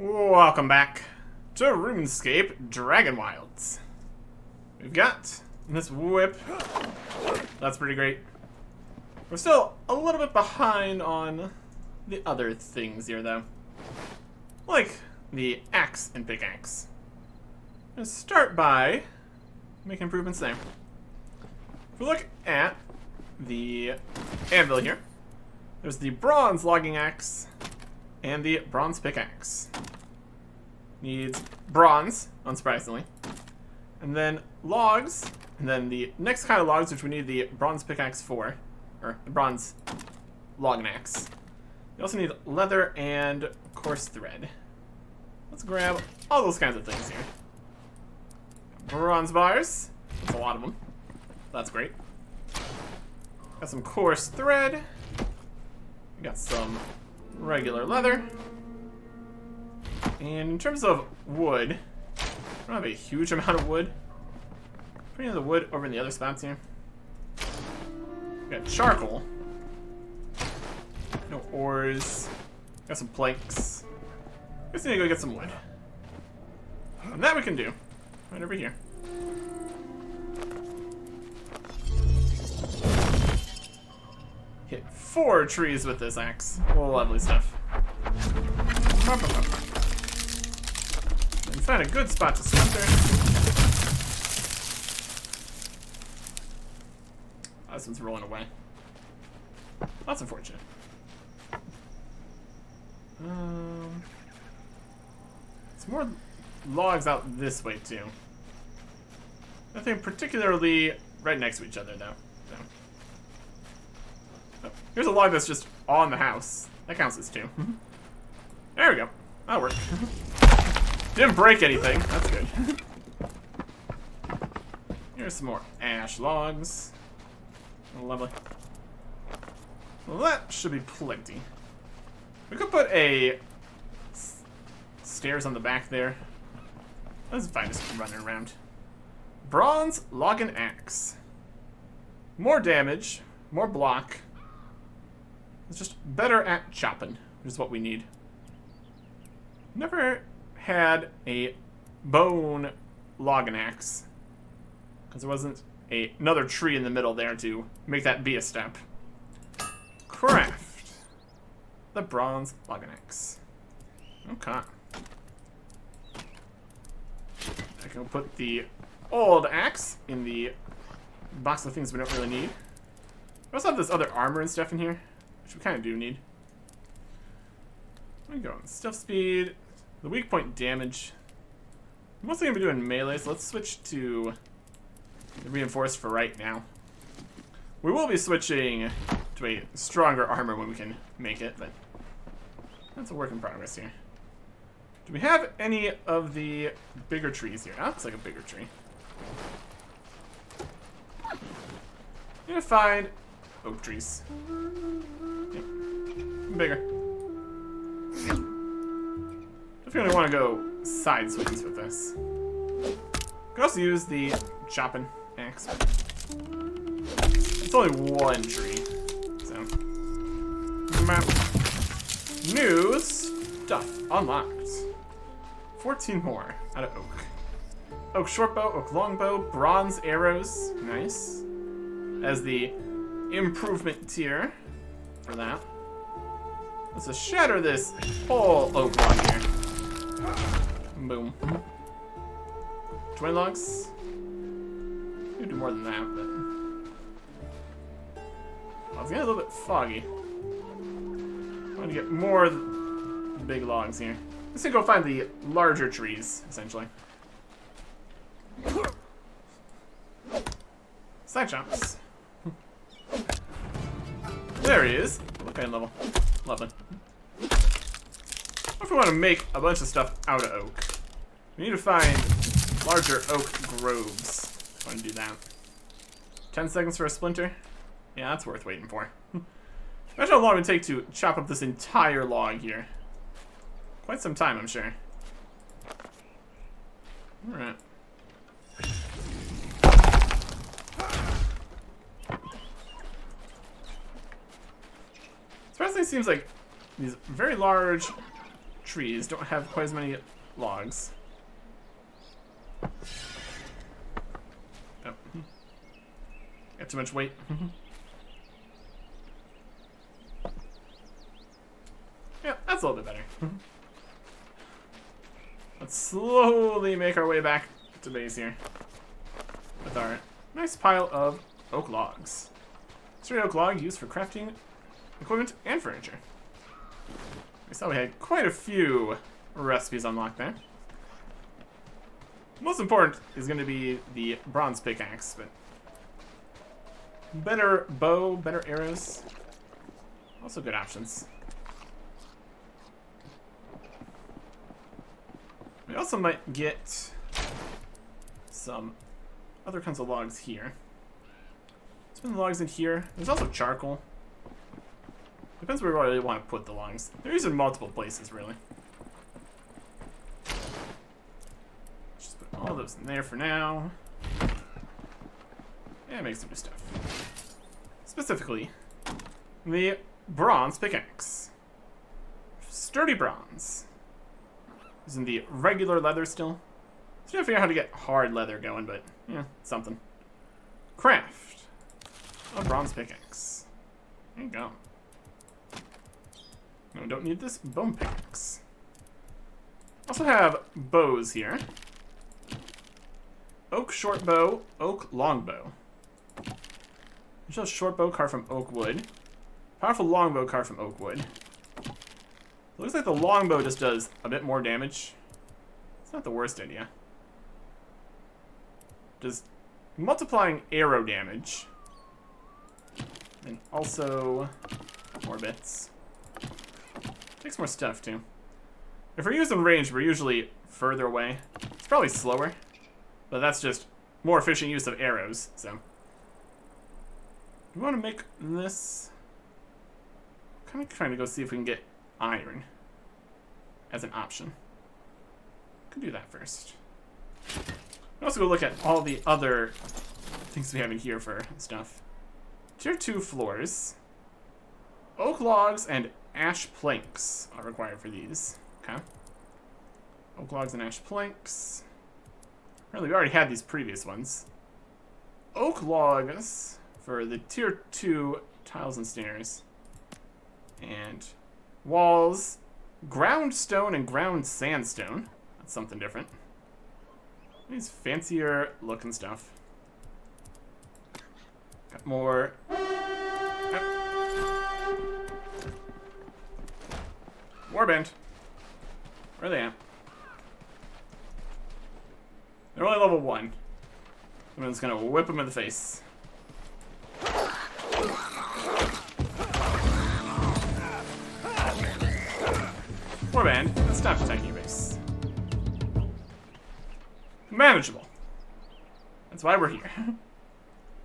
Welcome back to RuneScape Dragonwilds. We've got this whip. That's pretty great. We're still a little bit behind on the other things here, though. Like the axe and pickaxe. I'm going to start by making improvements there. If we look at the anvil here, there's the bronze logging axe and the bronze pickaxe. Needs bronze, unsurprisingly. And then logs, and then the next kind of logs, which we need the bronze pickaxe for, or the bronze logging axe. We also need leather and coarse thread. Let's grab all those kinds of things here. Bronze bars, that's a lot of them. That's great. Got some coarse thread. We got some regular leather. And in terms of wood, I don't have a huge amount of wood. Putting the wood over in the other spots here. We got charcoal. No ores. Got some planks. Just need to go get some wood. And that we can do. Right over here. Hit 4 trees with this axe. Lovely stuff. And find a good spot to splinter. Oh, this one's rolling away. That's unfortunate. It's more logs out this way too. Nothing particularly right next to each other though. So. Oh, here's a log that's just on the house. That counts as 2. There we go. That'll work. Didn't break anything. That's good. Here's some more ash logs. Oh, lovely. Well, that should be plenty. We could put a stairs on the back there. That's fine, just running around. Bronze logging axe. More damage, more block. It's just better at chopping, which is what we need. Never had a bone logging axe because there wasn't another tree in the middle there to make that be a step. Craft the bronze logging axe. Okay. I can put the old axe in the box of things we don't really need. We also have this other armor and stuff in here, which we kind of do need. Where we go? Stuff speed. The weak point damage. I'm mostly going to be doing melee, so let's switch to the reinforced for right now. We will be switching to a stronger armor when we can make it, but that's a work in progress here. Do we have any of the bigger trees here? That looks like a bigger tree. I'm going to find oak trees. Yep. Bigger. Definitely want to go side swings with this. Could also use the chopping axe. It's only 1 tree, so. Map. New stuff unlocked. 14 more out of oak. Oak shortbow, oak longbow, bronze arrows. Nice. As the improvement tier for that. Let's just shatter this whole oak log here. Boom. Twin logs. You can do more than that, but it's getting a little bit foggy. I'm gonna get more big logs here. Let's go find the larger trees, essentially. Side chops. There he is. What kind of level? Lovely. What if we want to make a bunch of stuff out of oak? We need to find larger oak groves. I want to do that. 10 seconds for a splinter? Yeah, that's worth waiting for. Imagine how long it would take to chop up this entire log here. Quite some time, I'm sure. Alright. Surprisingly, seems like these very large trees don't have quite as many logs. Oh. Got too much weight. Yeah, that's a little bit better. Let's slowly make our way back to base here with our nice pile of oak logs. Straight oak log used for crafting equipment and furniture. I saw we had quite a few recipes unlocked there. Most important is going to be the bronze pickaxe, but better bow, better arrows, also good options. We also might get some other kinds of logs here. Spin the logs in here. There's also charcoal. Depends where we really want to put the logs. They're used in multiple places, really. Just put all those in there for now. And make some new stuff. Specifically, the bronze pickaxe. Sturdy bronze. Using the regular leather still. Still trying to figure out how to get hard leather going, but yeah, something. Craft a bronze pickaxe. There you go. No, don't need this bone pickaxe. Also have bows here. Oak short bow, oak long bow. Shows short bow carved from oak wood. Powerful longbow carved from oak wood. It looks like the longbow just does a bit more damage. It's not the worst idea. Just multiplying arrow damage. And also more bits. Takes more stuff too. If we're using range, we're usually further away. It's probably slower, but that's just more efficient use of arrows, so. We want to make this. Kind of trying to go see if we can get iron as an option. Could do that first. We'll also go look at all the other things we have in here for stuff. Tier 2 floors. Oak logs and ash planks are required for these. Okay. Oak logs and ash planks. Really, we already had these previous ones. Oak logs for the tier 2 tiles and stairs. And walls, ground stone and ground sandstone. That's something different. These fancier looking stuff. Got more. Warband. Where are they at? They're only level 1. I'm just gonna whip them in the face. Warband, stop attacking your base. Manageable. That's why we're here.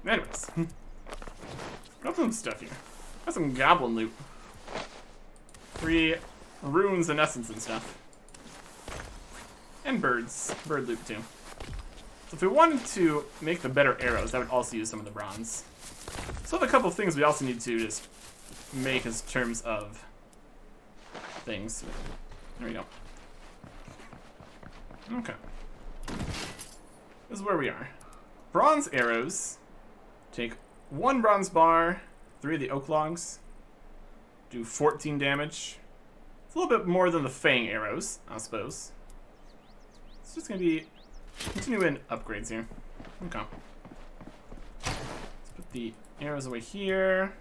Anyways. Got some stuff here. Got some goblin loot. 3 runes and essence and stuff. And birds. Bird loot too. So if we wanted to make the better arrows, I would also use some of the bronze. So a couple of things we also need to just make in terms of things. There we go. Okay. This is where we are. Bronze arrows. Take 1 bronze bar, 3 of the oak logs. Do 14 damage. It's a little bit more than the fang arrows, I suppose. It's just gonna be continuing upgrades here. Okay. Let's put the arrows away here.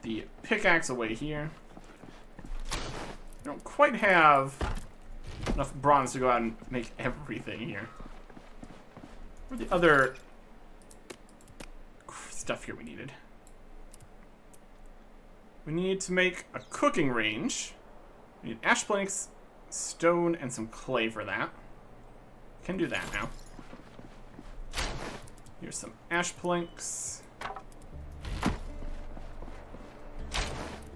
The pickaxe away here. We don't quite have enough bronze to go out and make everything here. Where are the other stuff here we needed? We need to make a cooking range. We need ash planks, stone, and some clay for that. Can do that now. Here's some ash planks.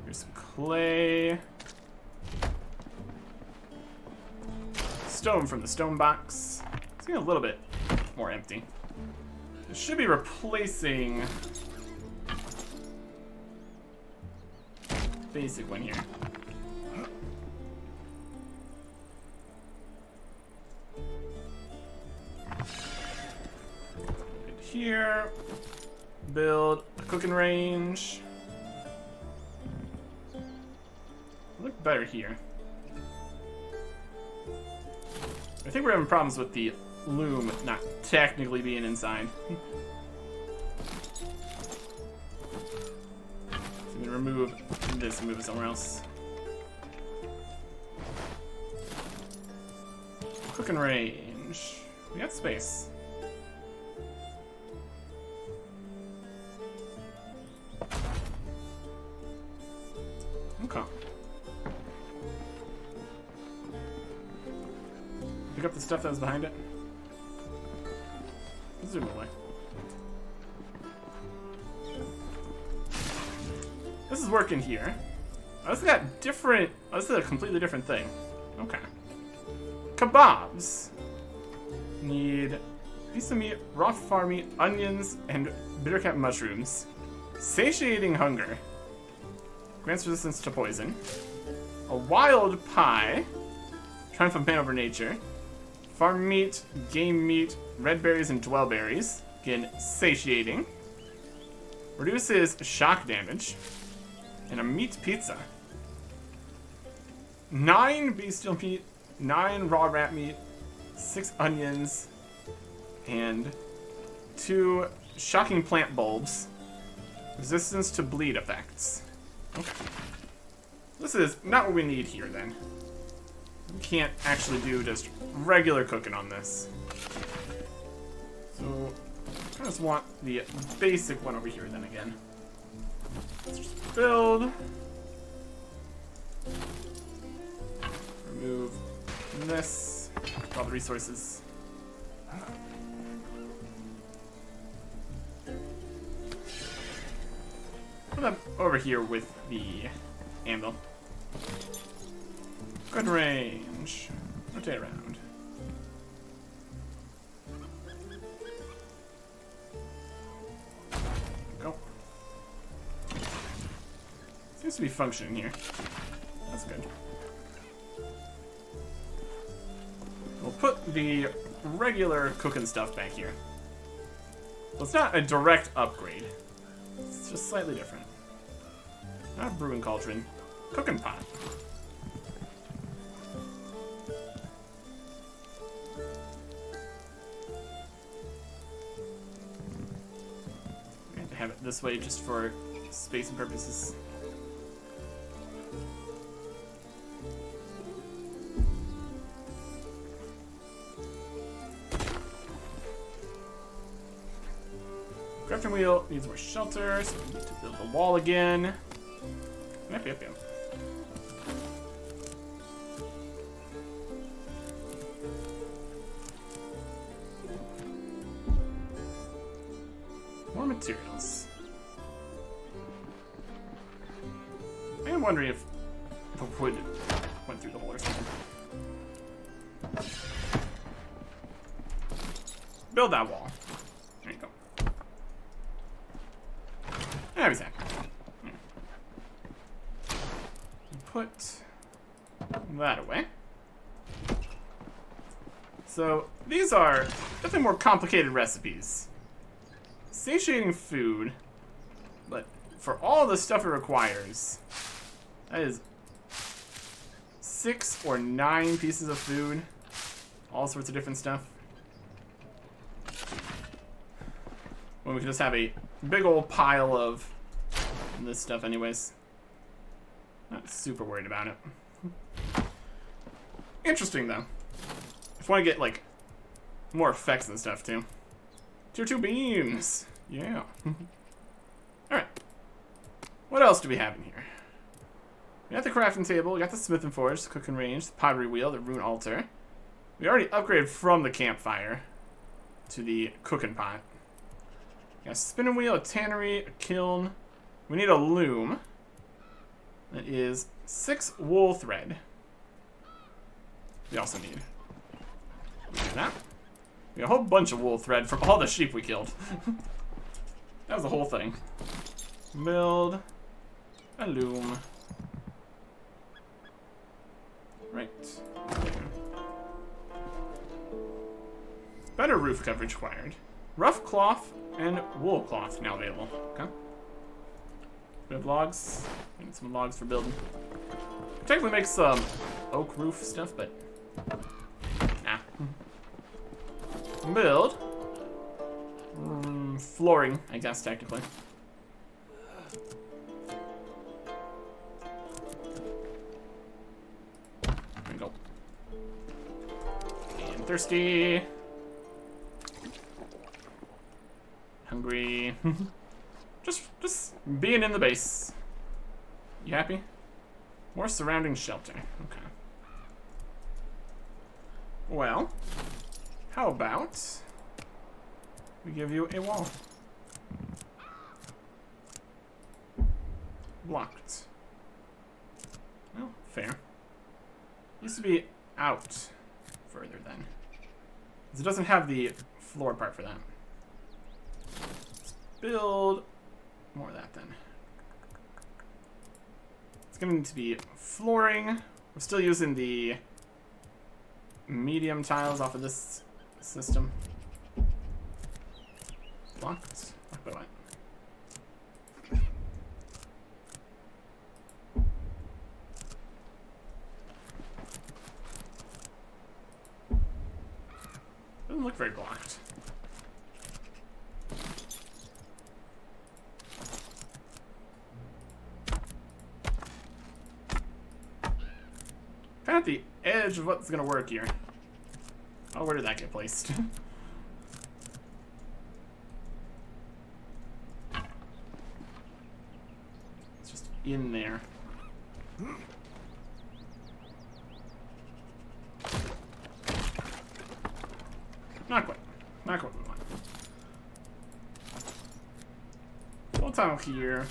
Here's some clay. Stone from the stone box. It's getting a little bit more empty. It should be replacing basic one here. here. Build a cooking range. Look better here. I think we're having problems with the loom not technically being inside. So I'm gonna remove this and move it somewhere else. Cooking range. We got space. Okay. Pick up the stuff that was behind it. Zoom away. This is working here. Oh, this got different. Oh, this is a completely different thing. Okay. Kebabs. Need piece of meat, raw farm meat, onions, and bittercap mushrooms. Satiating hunger. Grants resistance to poison. A wild pie. Triumph of man over nature. Farm meat, game meat, red berries, and dwell berries. Again, satiating. Reduces shock damage. And a meat pizza. 9 bestial meat, 9 raw rat meat, 6 onions, and 2 shocking plant bulbs. Resistance to bleed effects. Okay. This is not what we need here then. We can't actually do just regular cooking on this. So, I just want the basic one over here then again. Let's just build. Remove this. All the resources. Put them over here with the anvil. Good range. Rotate around. Go. Seems to be functioning here. That's good. We'll put the regular cooking stuff back here. Well, it's not a direct upgrade. It's just slightly different. Not a brewing cauldron. Cooking pot. We have to have it this way just for spacing purposes. Crafting wheel needs more shelter, so we need to build the wall again. Yep. More materials. I am wondering if the wood went through the hole or something. Build that wall. There you go. There we go. Put that away. So these are definitely more complicated recipes. Satiating food, but for all the stuff it requires, that is 6 or 9 pieces of food, all sorts of different stuff. When we can just have a big old pile of this stuff anyways. Not super worried about it. Interesting though. If I want to get like more effects and stuff too. Tier 2 beams. Yeah. Alright. What else do we have in here? We got the crafting table, we got the smithing forge, the cooking range, the pottery wheel, the rune altar. We already upgraded from the campfire to the cooking pot. We got a spinning wheel, a tannery, a kiln. We need a loom. That is 6 wool thread. We also need. We do that. We got a whole bunch of wool thread from all the sheep we killed. That was the whole thing. Build a loom. Right. Better roof coverage required. rough cloth and wool cloth now available. Okay. We have logs. We need some logs for building. Technically make some oak roof stuff, but nah. Build flooring, I guess technically. There we go. And thirsty. Hungry. just being in the base. You happy? More surrounding shelter. Okay. Well, how about we give you a wall? Blocked. Well, fair. Used to be out further then. Because it doesn't have the floor part for that. Let's build more of that then. It's going to be flooring. We're still using the medium tiles off of this system. Blocked? Blocked by what? Doesn't look very blocked. Kind of at the edge of what's gonna work here. Oh, where did that get placed? It's just in there. Not quite. Not quite what we want. Full tile here.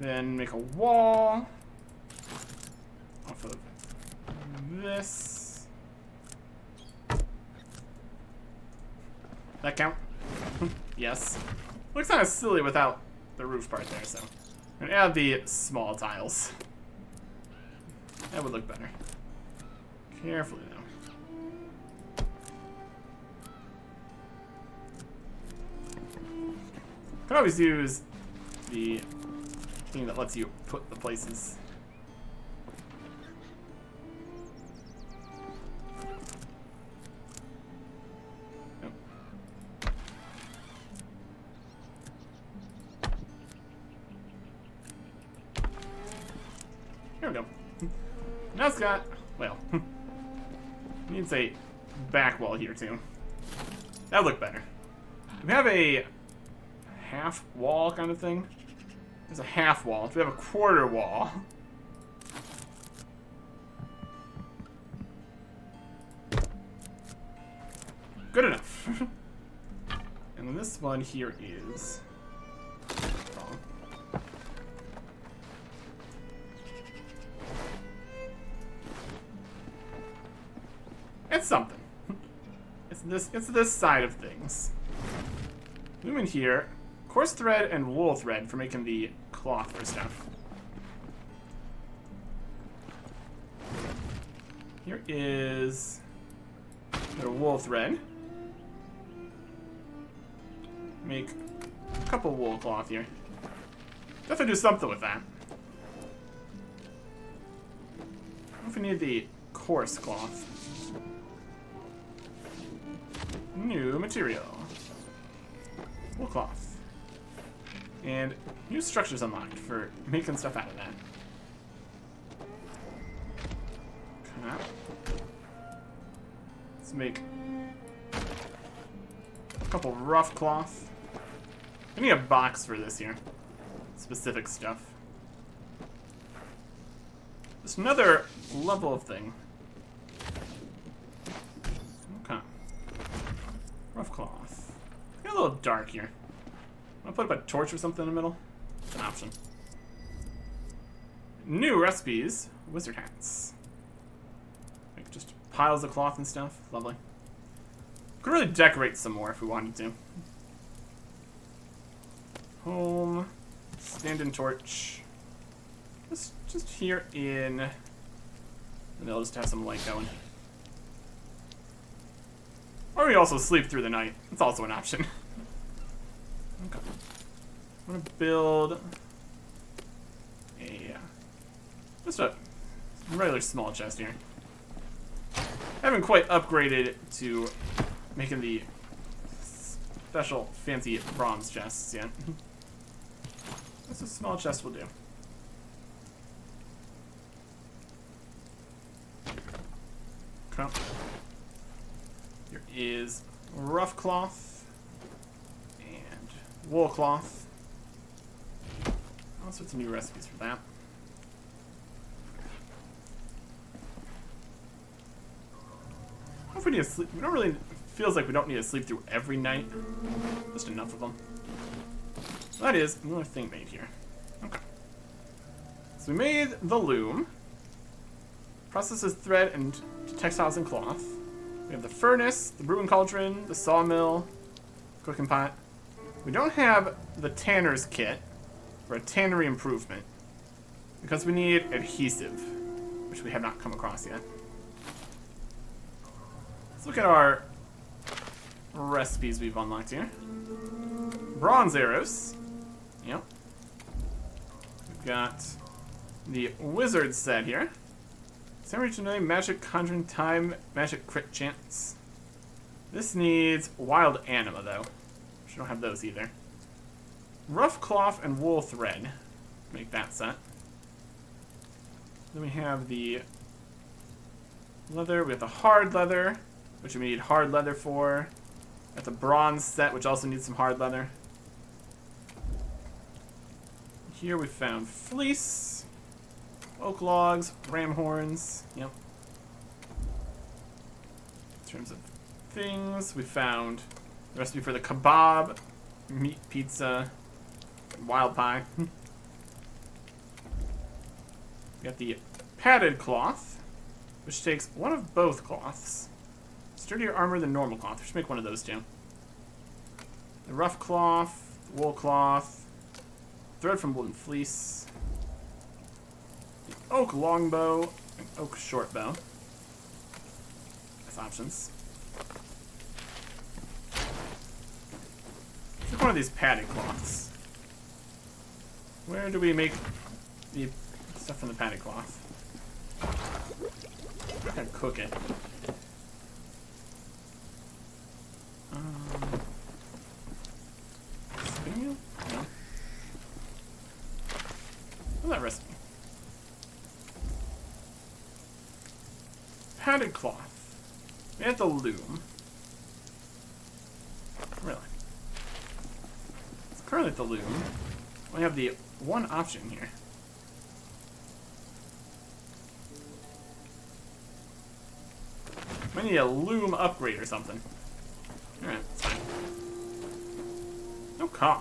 Then make a wall off of this. That count? Yes. Looks kind of silly without the roof part there, so I'm gonna add the small tiles. That would look better. Carefully though. Could always use the thing that lets you put the places. Nope. Here we go. Now it's got, well, needs a back wall here too. That would look better. We have a half wall kind of thing. There's a half wall. If we have a quarter wall, good enough. And then this one here is wrong. It's something. It's this side of things. Loom in here. Coarse thread and wool thread for making the cloth for stuff. Here is the wool thread. Make a couple wool cloth here. Definitely do something with that. What if we need the coarse cloth? New material. Wool cloth. And new structures unlocked for making stuff out of that. Okay. Let's make a couple rough cloth. I need a box for this here. Specific stuff. Just another level of thing. Okay. Rough cloth. Get a little dark here. I'll put up a torch or something in the middle. It's an option. New recipes. Wizard hats. Like just piles of cloth and stuff. Lovely. Could really decorate some more if we wanted to. Home. Stand-in torch. Just here in the middle, just to have some light going. Or Or we also sleep through the night. It's also an option. Okay. I'm gonna build just a regular small chest here. I haven't quite upgraded to making the special fancy bronze chests yet. Just a small chest will do. Okay. Here is rough cloth and wool cloth. All sorts of new recipes for that. I don't know if we need to sleep. We don't really. Feels like we don't need to sleep through every night. Just enough of them. So that is another thing made here. Okay. So we made the loom. Processes thread into textiles and cloth. We have the furnace, the brewing cauldron, the sawmill, cooking pot. We don't have the tanner's kit for a tannery improvement because we need adhesive, which we have not come across yet. Let's look at our recipes we've unlocked here. Bronze arrows. Yep. We've got the wizard set here. Samurai Tonight, magic conjuring time, magic crit chance. This needs wild anima though. We don't have those either. Rough cloth and wool thread. Make that set. Then we have the leather. We have the hard leather, which we need hard leather for. Got the bronze set, which also needs some hard leather. Here we found fleece, oak logs, ram horns. Yep. In terms of things, we found the recipe for the kebab, meat pizza, and wild pie. We got the padded cloth, which takes one of both cloths. Sturdier armor than normal cloth. We should make one of those too. The rough cloth, wool cloth, thread from woolen fleece, the oak longbow, and oak shortbow. That's options. Let's take one of these padded cloths. Where do we make the stuff from the padded cloth? I'm not gonna cook it. Spinning? No. What's that recipe? Padded cloth. We have the loom. Really? It's currently at the loom. We have the one option here. We need a loom upgrade or something. Alright, that's fine. Okay.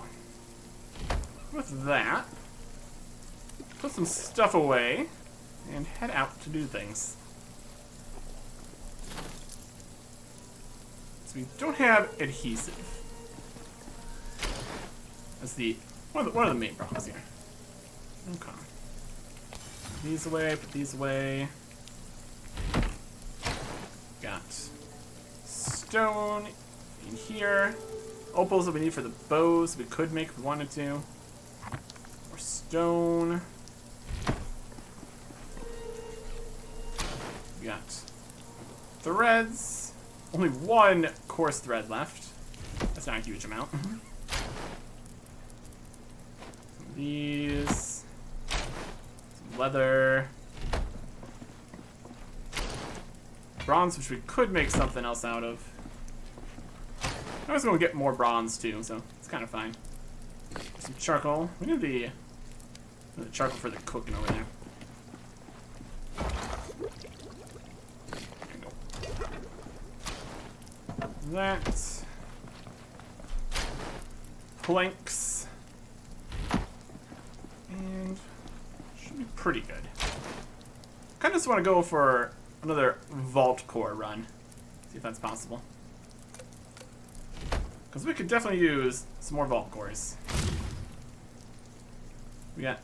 With that, put some stuff away and head out to do things. So we don't have adhesive. That's the one of the main problems here. Okay. Put these away, put these away. Got stone in here. Opals that we need for the bows we could make if we wanted to. Or stone. We got threads. Only one coarse thread left. That's not a huge amount. These. Some leather. Bronze, which we could make something else out of. I was going to get more bronze too, so it's kind of fine. Some charcoal. We need the charcoal for the cooking over there. That. Planks. And should be pretty good. Kind of just want to go for another vault core run. See if that's possible. Because we could definitely use some more vault cores. We got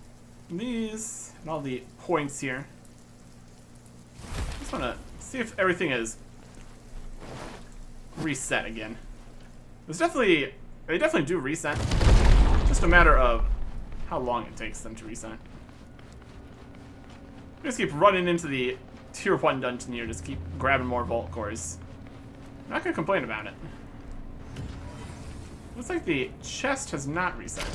these and all the points here. Just want to see if everything is reset again. They definitely do reset. Just a matter of how long it takes them to reset. Just keep running into the tier 1 dungeon here, just keep grabbing more vault cores. I'm not gonna complain about it. Looks like the chest has not reset.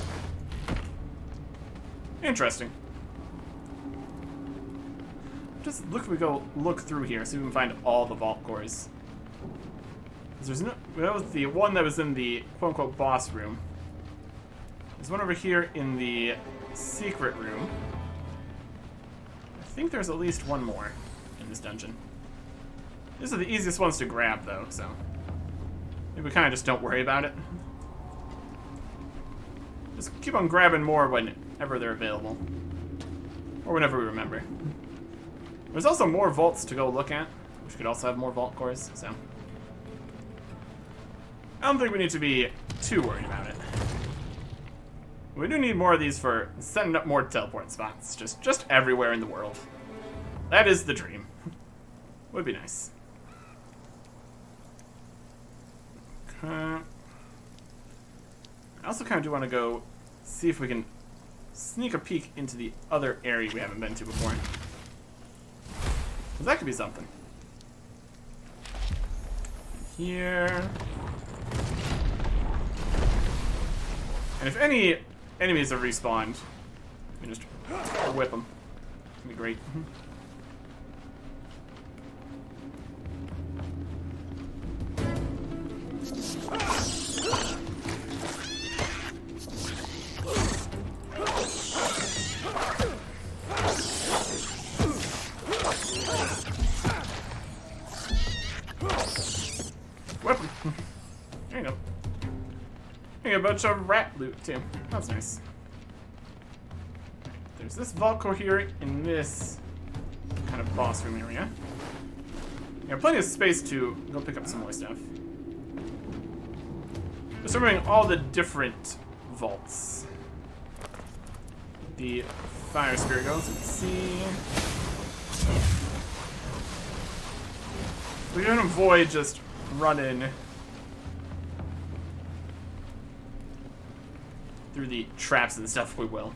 Interesting. Just we go look through here, see if we can find all the vault cores. There's no. That was the one that was in the quote-unquote boss room. There's one over here in the secret room. I think there's at least one more in this dungeon. These are the easiest ones to grab, though, so maybe we kind of just don't worry about it. Just keep on grabbing more whenever they're available, or whenever we remember. There's also more vaults to go look at, which could also have more vault cores, so I don't think we need to be too worried about it. We do need more of these for setting up more teleport spots, just everywhere in the world. That is the dream. Would be nice. Okay. I also kind of do want to go see if we can sneak a peek into the other area we haven't been to before. Because that could be something. Here. And if any enemies are respawned, we just whip them. That'd be great. Whip them. There you go. A bunch of rat loot too. That's nice. There's this vault core here in this kind of boss room area. You have plenty of space to go pick up some more stuff. Just remembering all the different vaults. The fire spirit goes. Let's see. We can avoid just running through the traps and stuff, we will.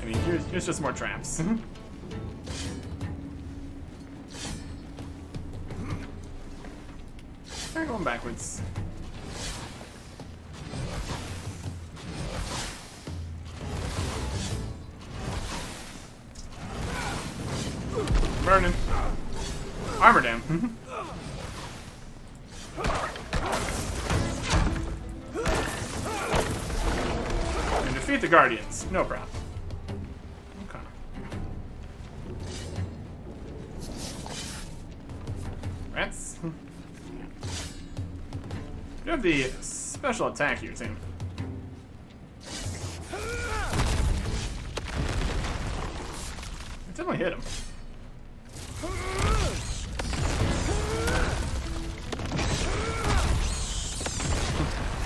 I mean, here's just more traps. Try going backwards. Burning. Armor down. And defeat the Guardians. No problem. Okay. Rats. You have the special attack here, too. I definitely hit him.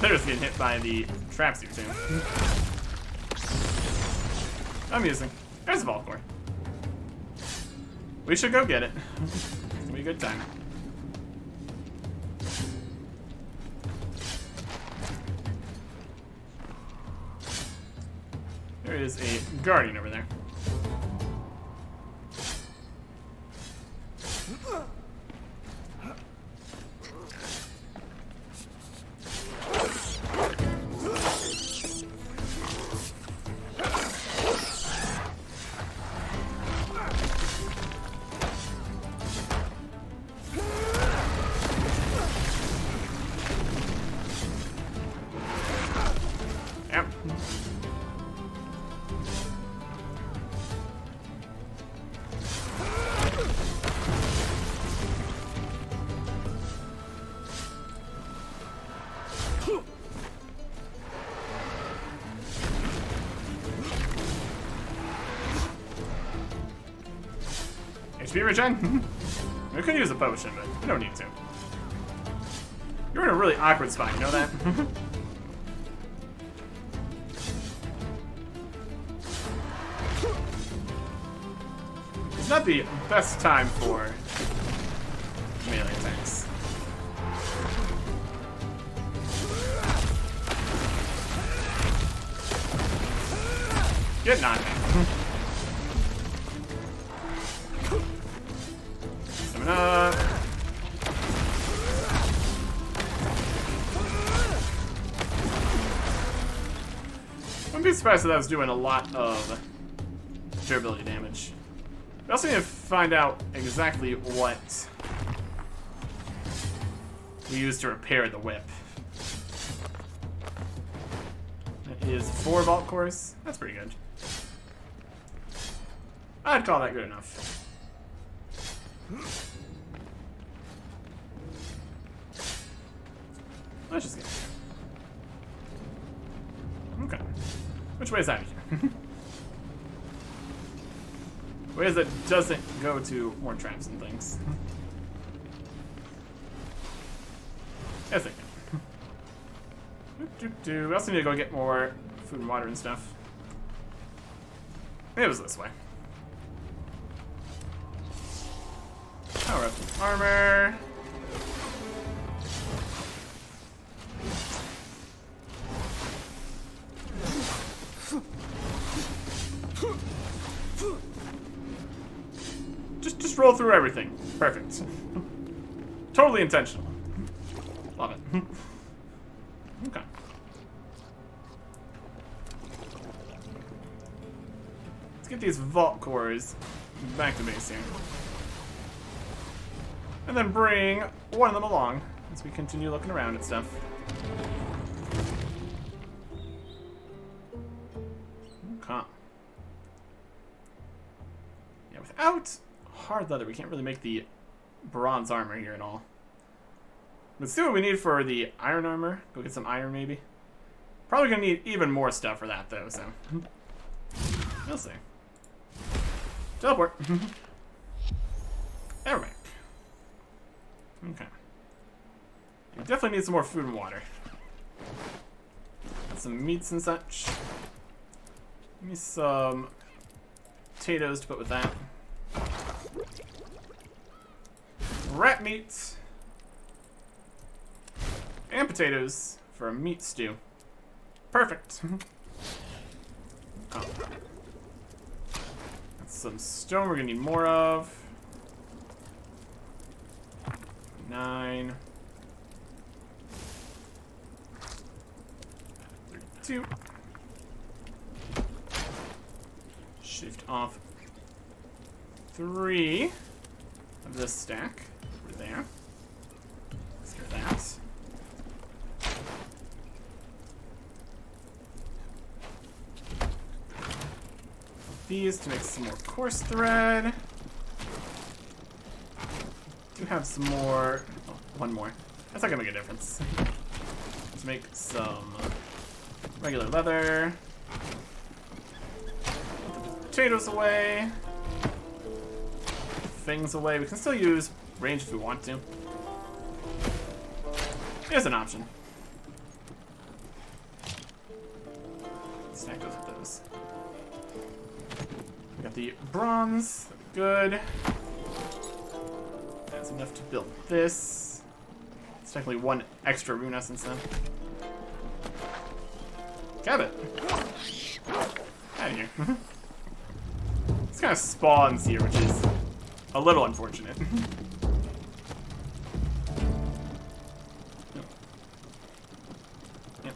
They're just getting hit by the traps here, too. Amusing. There's a vault core. We should go get it. It's gonna be a good time. There is a guardian over there. HP regen? We could use a potion, but we don't need to. You're in a really awkward spot, you know that? not the best time for melee attacks. Get knocked out. Summon up. Wouldn't be surprised if that was doing a lot of durability damage. We also need to find out exactly what we use to repair the whip. That is 4 vault cores. That's pretty good. I'd call that good enough. Let's just get here. Okay. Which way is out of here? Ways that doesn't go to more traps and things. Yes, I can. We also need to go get more food and water and stuff. It was this way. Power up the armor. Just roll through everything. Perfect. Totally intentional. Love it. Okay. Let's get these vault cores back to base here. And then bring one of them along as we continue looking around at stuff. Okay. Yeah, without hard leather, we can't really make the bronze armor here at all. Let's see what we need for the iron armor. Go get some iron, maybe. Probably gonna need even more stuff for that, though, so. We'll see. Teleport. There we're back. Okay. We definitely need some more food and water. Got some meats and such. Give me some potatoes to put with that. Rat meat. And potatoes for a meat stew. Perfect. Oh. That's some stone we're gonna need more of. 9. 32. Shift off 3 of this stack. Over there. Let's do that. These to make some more coarse thread. Do have some more. Oh, one more. That's not gonna make a difference. Let's make some regular leather. Put the potatoes away. Things away. We can still use range if we want to. Here's an option. Stack those with those. We got the bronze. Good. That's enough to build this. It's technically 1 extra rune essence then. Cabot. Out of here. This kind of spawns here, which is a little unfortunate. Yep.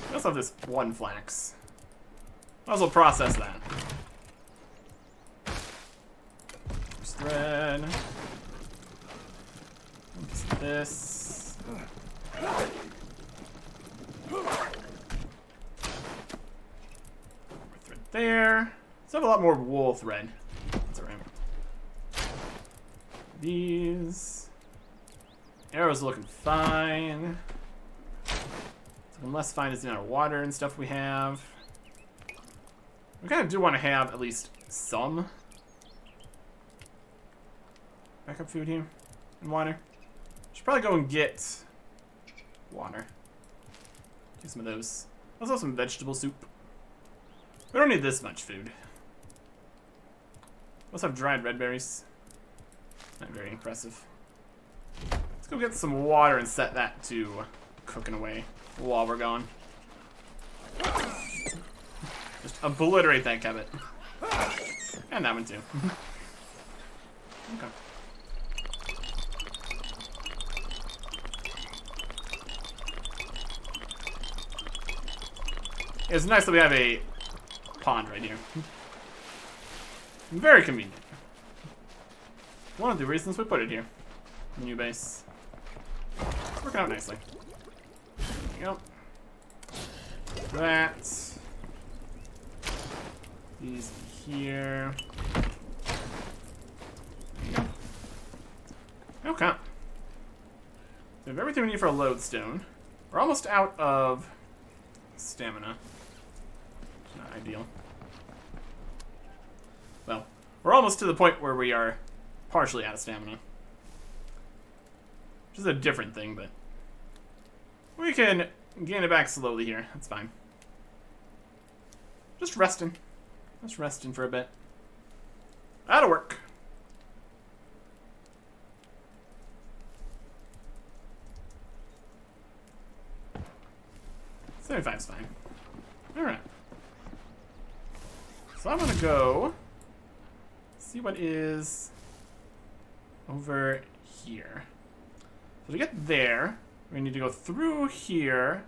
We also have this 1 flax. Might as well process that. First thread. This. Thread there. Still have a lot more wool thread. That's alright. These. Arrows looking fine. Looking less fine is the amount of water and stuff we have. We kind of do want to have at least some backup food here and water. Should probably go and get water. Do some of those. Also some vegetable soup. We don't need this much food. also have dried red berries. Not very impressive. Let's go get some water and set that to cooking away while we're gone. Just obliterate that cabbage. And that one too. Okay. It's nice that we have a pond right here. Very convenient. One of the reasons we put it here. New base. It's working out nicely. There you go. That. These here. There you go. Okay. We have everything we need for a lodestone. We're almost out of stamina. Not ideal. Well, we're almost to the point where we are partially out of stamina. Which is a different thing, but we can gain it back slowly here. That's fine. Just resting. Just resting for a bit. That'll work. 75's fine. Alright. So I'm gonna go see what is over here. So to get there, we need to go through here,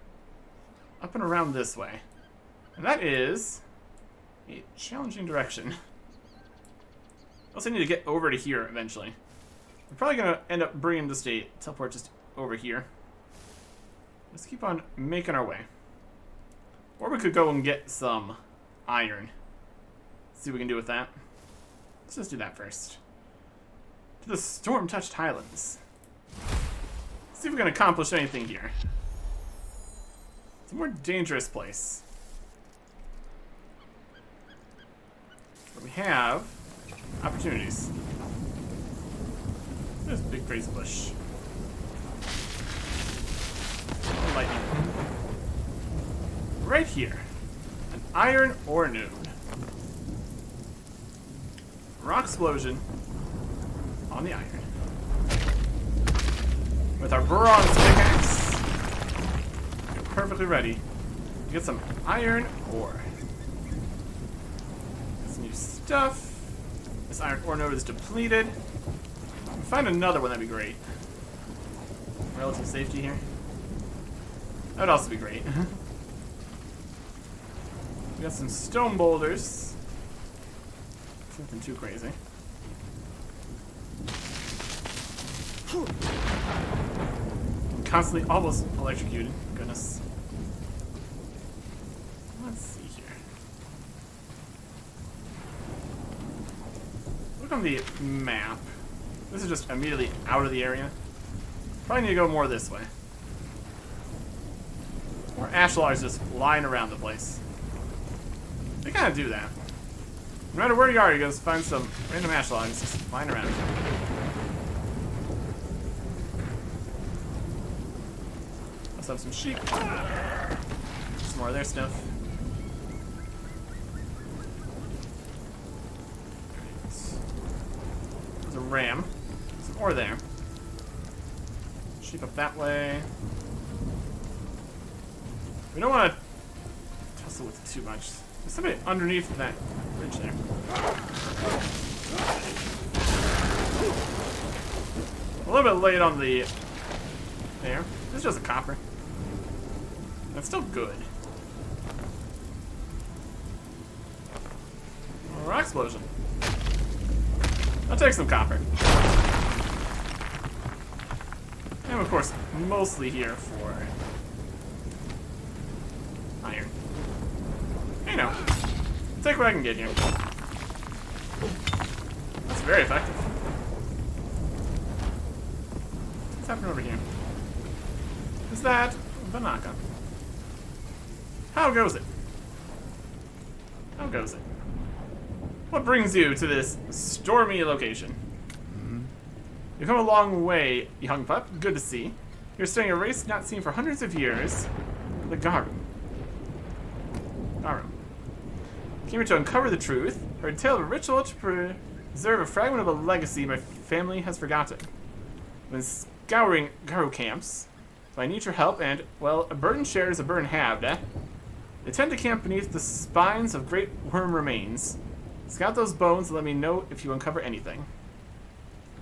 up and around this way. And that is a challenging direction. I also need to get over to here eventually. We're probably gonna end up bringing just a teleport just over here. Let's keep on making our way. Or we could go and get some iron. See what we can do with that. Let's just do that first. To the storm-touched highlands. See if we can accomplish anything here. It's a more dangerous place. But we have opportunities. There's a big crazy bush. Lightning. Right here. An iron ore node. Rock explosion on the iron. With our bronze pickaxe, we're perfectly ready to get some iron ore. Some new stuff. This iron ore node is depleted. If we find another one, that'd be great. Relative safety here. That would also be great. We got some stone boulders. Nothing too crazy. I'm constantly almost electrocuted. Goodness. Let's see here. Look on the map. This is just immediately out of the area. Probably need to go more this way. Or ashlars just lying around the place. They kind of do that. No matter where you are, you just find some random ash logs just lying around. Let's have some sheep. Some more of their stuff. There's a ram. Some ore there. Sheep up that way. We don't want to tussle with it too much. There's somebody underneath that bridge there. A little bit late on the... There. This is just a copper. That's still good. A rock explosion. I'll take some copper. And of course, mostly here for iron. You know, take what I can get here. That's very effective. What's happening over here? Is that Vanaka? How goes it? How goes it? What brings you to this stormy location? You've come a long way, young pup. Good to see. You're studying a race not seen for hundreds of years. The Garu. Garu. Came here to uncover the truth, or a tale of a ritual to Preserve a fragment of a legacy my family has forgotten. When scouring Garu camps, so I need your help, and, well, a burden shared is a burden halved, eh? They tend to camp beneath the spines of great worm remains. Scout those bones and let me know if you uncover anything.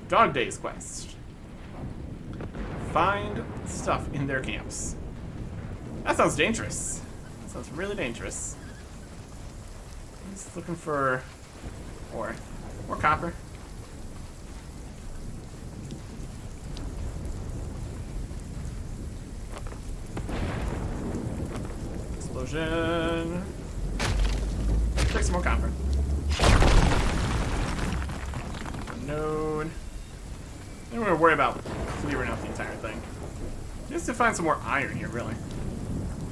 Dog Days quest. Find stuff in their camps. That sounds dangerous. That sounds really dangerous. I'm just looking for ore. More copper. Explosion. Take some more copper. Node. Then we're gonna worry about clearing out the entire thing. Just to find some more iron here, really.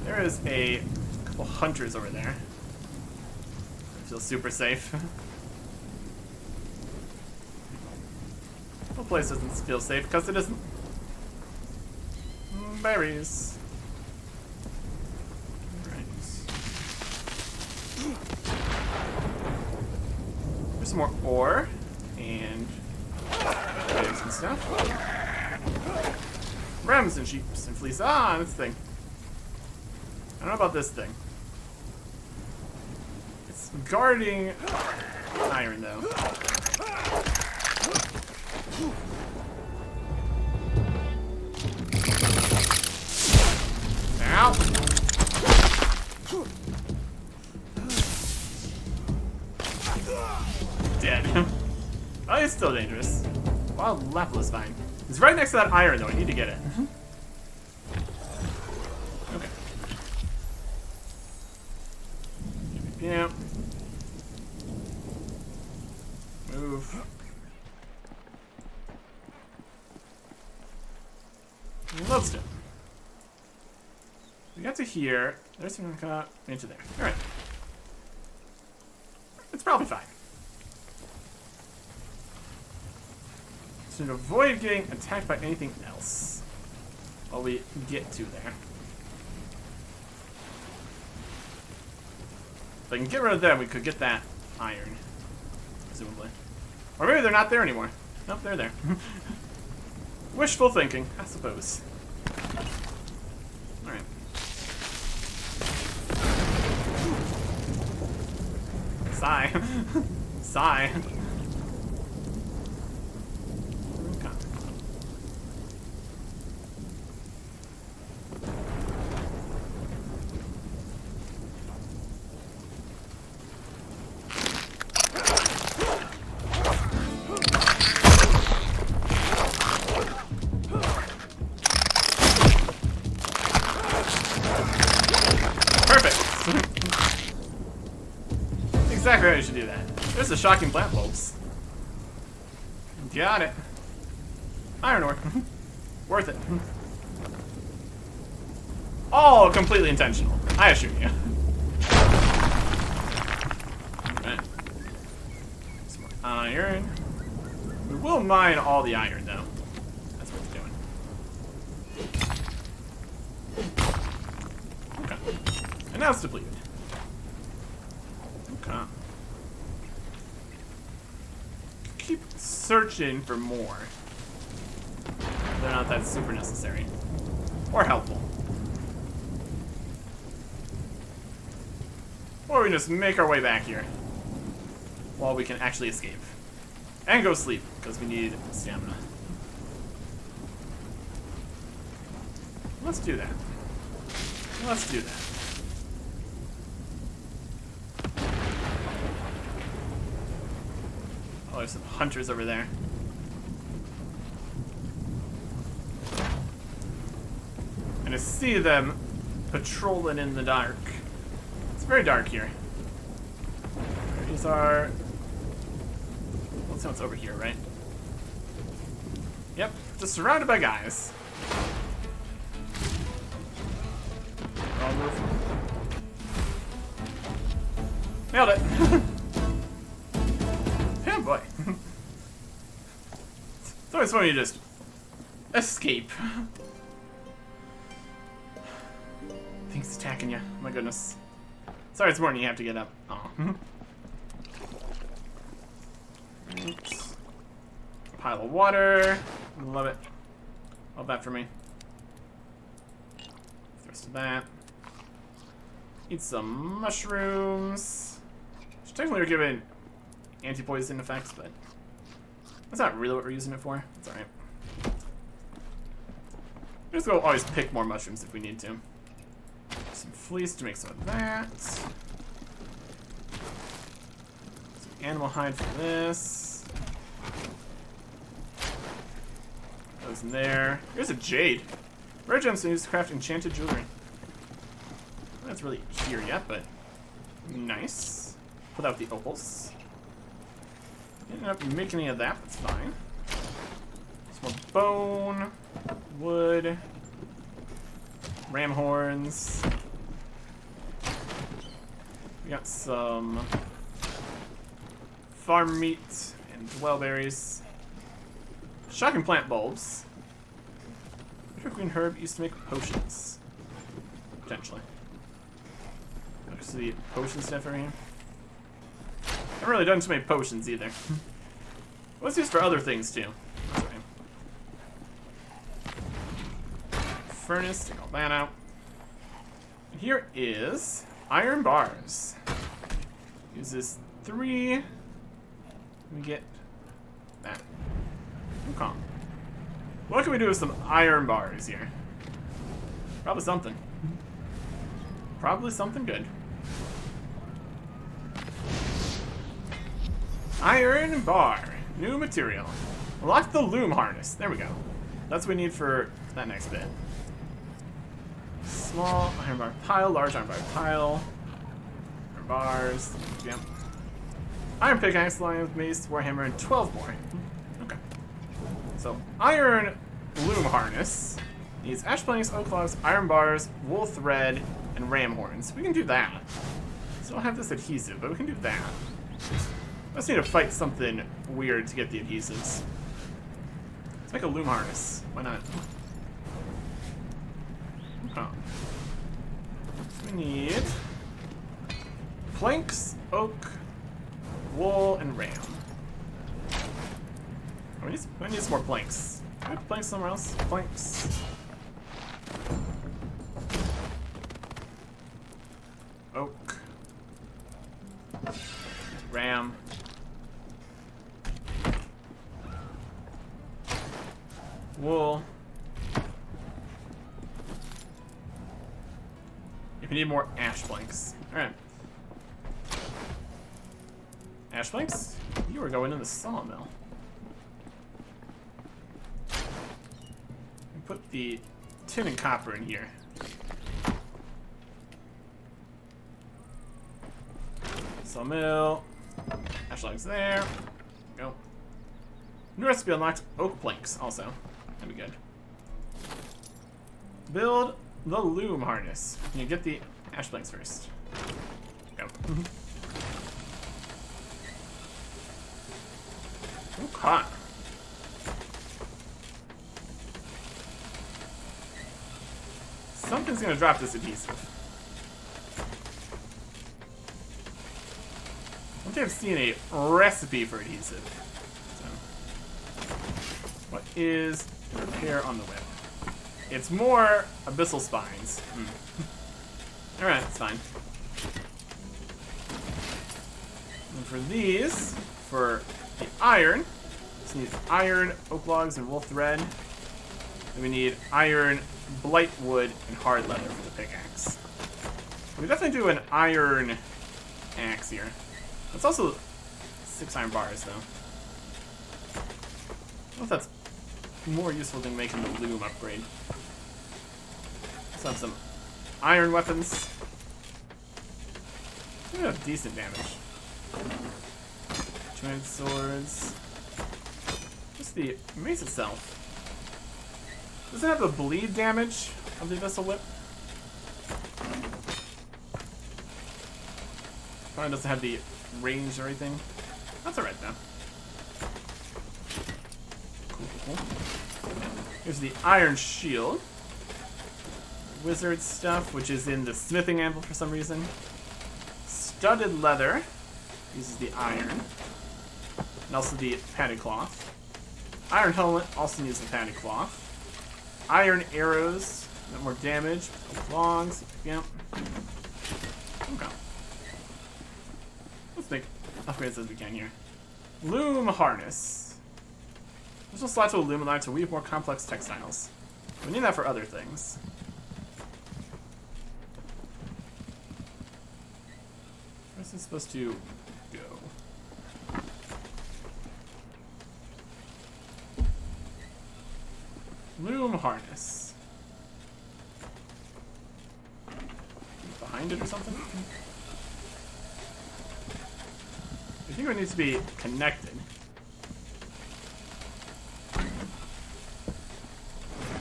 There is a couple hunters over there. I feel super safe. The place doesn't feel safe because it isn't. Berries. Alright. There's some more ore and eggs and stuff. Rams and sheep and fleece. Ah, this thing. I don't know about this thing. It's guarding iron though. Ow! Dead. Oh, he's still dangerous. Wild Level is fine. He's right next to that iron though, I need to get it. Okay. Yeah. Move. Let's do it. We got to here. There's something got into there. Alright. It's probably fine. So to avoid getting attacked by anything else while we get to there. If I can get rid of them, we could get that iron. Presumably. Or maybe they're not there anymore. Nope, they're there. Wishful thinking, I suppose. Alright. Sigh. Sigh. Okay. Exactly how you should do that. There's the shocking plant bulbs. Got it. Iron ore. Worth it. All completely intentional, I assure you. Alright. Some more iron. We will mine all the iron, though. That's what we're doing. Okay. And now it's depleted. Okay. Keep searching for more. They're not that super necessary. Or helpful. Or we just make our way back here. While we can actually escape. And go sleep, because we need stamina. Let's do that. Let's do that. Oh, there's some hunters over there. And I see them patrolling in the dark. It's very dark here. These are... Let's know what's over here, right? Yep, just surrounded by guys. I'll move. Nailed it! Yeah, boy. It's always funny to just escape. Things attacking you. Oh my goodness. Sorry, it's morning. You have to get up. Oh. Oops. Pile of water. Love it. Love that for me. The rest of that. Eat some mushrooms. Which technically we're given anti-poison effects, but that's not really what we're using it for. It's alright. We're just gonna always pick more mushrooms if we need to. Some fleece to make some of that. Some animal hide for this. Goes in there. Here's a jade. Rare gems used to craft enchanted jewelry. That's really here yet, but nice. Without the opals. Didn't have to make any of that, that's fine. Some more bone, wood, ram horns. We got some farm meat and dwellberries. Shocking plant bulbs. Green herb used to make potions. Potentially. Looks to the potion stuff over here. I haven't really done too many potions either. Well, it's used for other things too. That's right. Furnace, take all that out. And here is iron bars. Uses 3. We get that. Okay. What can we do with some iron bars here? Probably something. Probably something good. Iron bar. New material. Lock the loom harness. There we go. That's what we need for that next bit. Small iron bar pile, large iron bar pile. Iron bars. Yep. Iron pickaxe, lion with mace, warhammer, and 12 more. Okay. So, iron loom harness needs ash planks, oak logs, iron bars, wool thread, and ram horns. We can do that. So don't have this adhesive, but we can do that. Let's need to fight something weird to get the adhesives. Let's make a loom harness. Why not? Oh. So we need planks, oak, wool, and ram. Oh, we need some more planks. Can we have planks somewhere else? Planks. Oak. Ram. Wool. If we need more ash planks. Alright. Ash planks? You are going in the sawmill. Put the tin and copper in here. Sawmill. Ash logs there. Go. New recipe unlocked. Oak planks also. That'd be good. Build the loom harness. You get the ash planks first. Go. Okay. Something's gonna drop this adhesive. I don't think I've seen a recipe for adhesive. So, what is repair on the whip? It's more abyssal spines. Alright, it's fine. And for these, for the iron, just need iron, oak logs, and wool thread. Then we need iron, blight wood, and hard leather for the pickaxe. We definitely do an iron axe here. That's also 6 iron bars, though. I don't know if that's more useful than making the loom upgrade. Let's have some iron weapons. We have decent damage. 200 swords. Just the mace itself. Does it have the bleed damage of the Abyssal Whip? Probably doesn't have the range or anything. That's alright though. Cool. Here's the iron shield. Wizard stuff, which is in the smithing anvil for some reason. Studded leather. Uses the iron. and also the padded cloth. Iron helmet also needs the padded cloth. Iron arrows, a bit more damage. Longs, yep. Okay. Let's make upgrades as we can here. Loom harness. This will slot to a loom line to weave more complex textiles. We need that for other things. Where's this supposed to go? Loom harness. Behind it or something? I think it needs to be connected.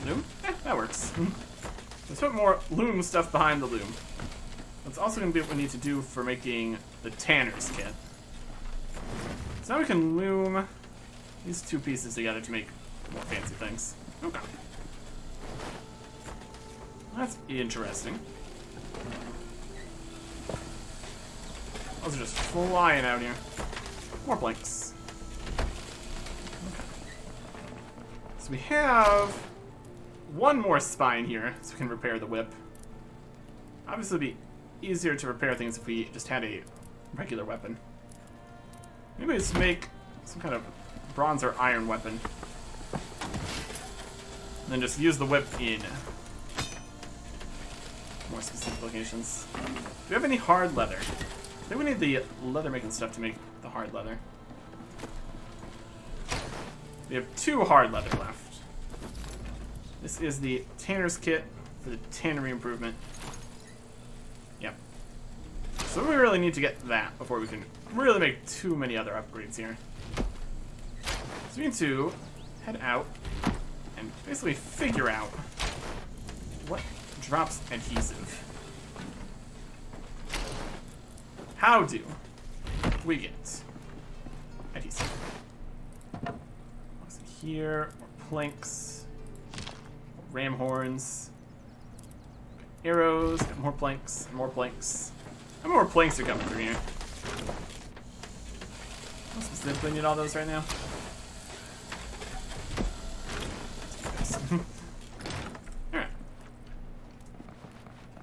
Loom? That works. Let's put more loom stuff behind the loom. That's also going to be what we need to do for making the tanner's kit. So now we can loom these two pieces together to make more fancy things. Okay. That's interesting. Those are just flying out here. More blanks. Okay. So we have one more spine here, so we can repair the whip. Obviously, it'd be easier to repair things if we just had a regular weapon. Maybe let's make some kind of bronze or iron weapon. And then just use the whip in more specific locations. Do we have any hard leather? I think we need the leather making stuff to make the hard leather. We have 2 hard leather left. This is the tanner's kit for the tannery improvement. Yep. So we really need to get that before we can really make too many other upgrades here. So we need to head out and basically figure out what drops adhesive. How do we get adhesive? What's in here? More planks. More ram horns. Arrows. Got more planks. More planks. How many more planks are coming through here? I don't specifically need all those right now. Alright.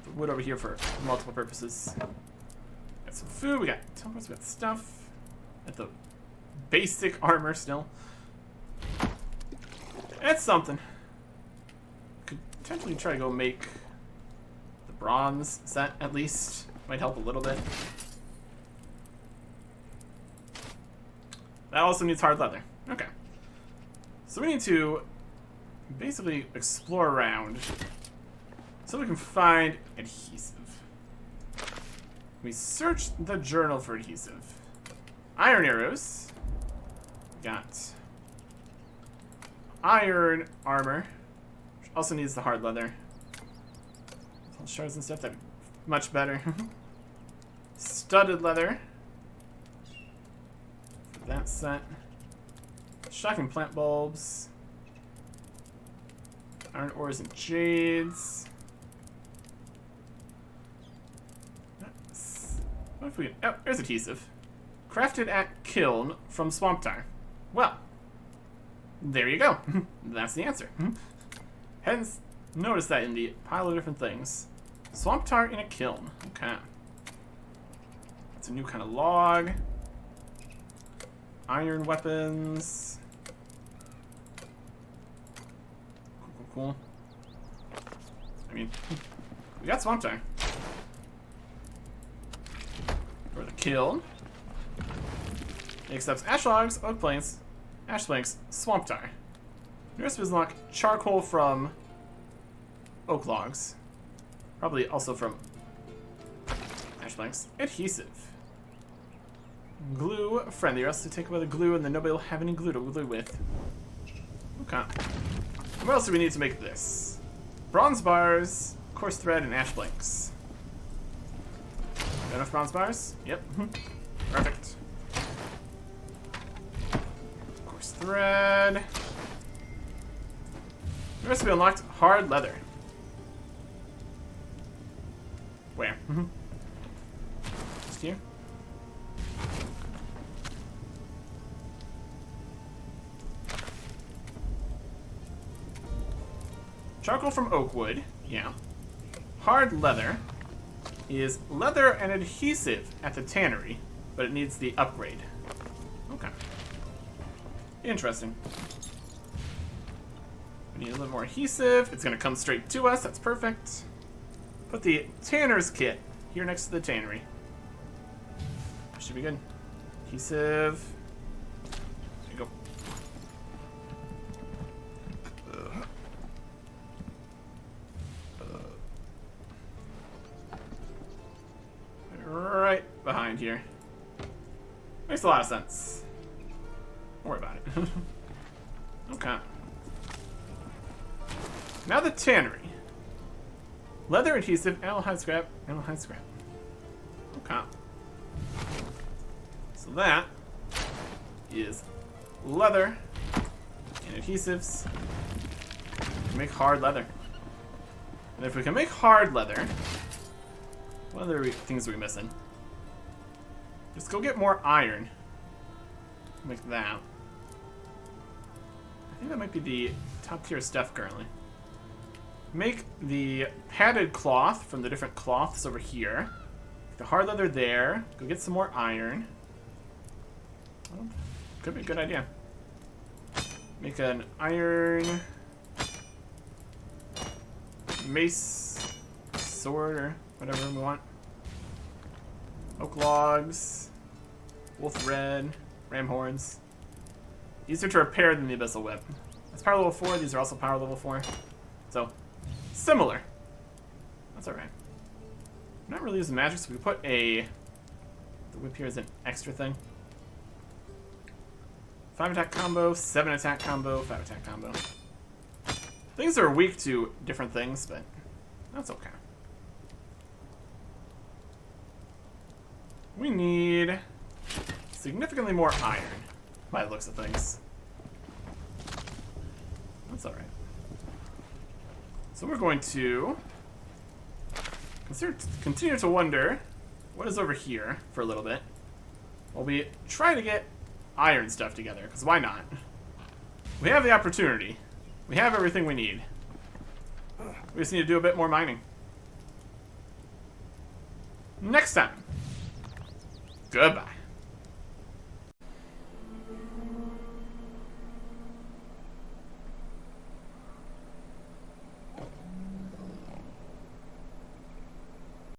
The wood over here for multiple purposes. Got some food, we got teleports, we got stuff. Got the basic armor still. It's something. Could potentially try to go make the bronze set at least. Might help a little bit. That also needs hard leather. Okay. So we need to basically explore around so we can find adhesive. We search the journal for adhesive. Iron arrows. Got iron armor, which also needs the hard leather. Shards and stuff, that much better. Studded leather. For that set. Shocking plant bulbs. Iron ores and jades. What if we... Oh, there's adhesive. Crafted at kiln from swamp tar. Well, there you go. That's the answer. Hence, notice that in the pile of different things. Swamp tar in a kiln. Okay. It's a new kind of log. Iron weapons. Cool. I mean, we got swamp tar. For the kiln. It accepts ash logs, oak planks, ash planks, swamp tar. The rest is unlock charcoal from oak logs. Probably also from ash planks. Adhesive. Glue friendly. You're also to take away the glue and then nobody will have any glue to glue with. Okay. What else do we need to make this? Bronze bars, coarse thread, and ash planks. Got enough bronze bars? Yep. Perfect. Coarse thread. The rest will be unlocked hard leather. Where? Just here? Charcoal from oak wood. Yeah. Hard leather is leather and adhesive at the tannery, but it needs the upgrade. Okay. Interesting. We need a little more adhesive. It's going to come straight to us. That's perfect. Put the tanner's kit here next to the tannery. Should be good. Adhesive. There you go. Right behind here. Makes a lot of sense. Don't worry about it. Okay. Now the tannery. Leather adhesive, aldehyde scrap, aldehyde scrap. Okay. So that is leather and adhesives. We can make hard leather. And if we can make hard leather, what other things are we missing? Just go get more iron. Make that. I think that might be the top tier stuff currently. Make the padded cloth from the different cloths over here. The hard leather there. Go get some more iron. Well, could be a good idea. Make an iron mace, sword, or whatever we want. Oak logs, wolf red, ram horns. Easier to repair than the abyssal whip. That's power level 4. These are also power level 4. So, similar. That's alright. I'm not really using magic, so we can put the whip here as an extra thing. 5 attack combo, 7 attack combo, 5 attack combo. Things are weak to different things, but that's okay. We need significantly more iron, by the looks of things. That's alright. So we're going to continue to wonder what is over here for a little bit while we try to get iron stuff together, because why not? We have the opportunity. We have everything we need. We just need to do a bit more mining. Next time. Goodbye.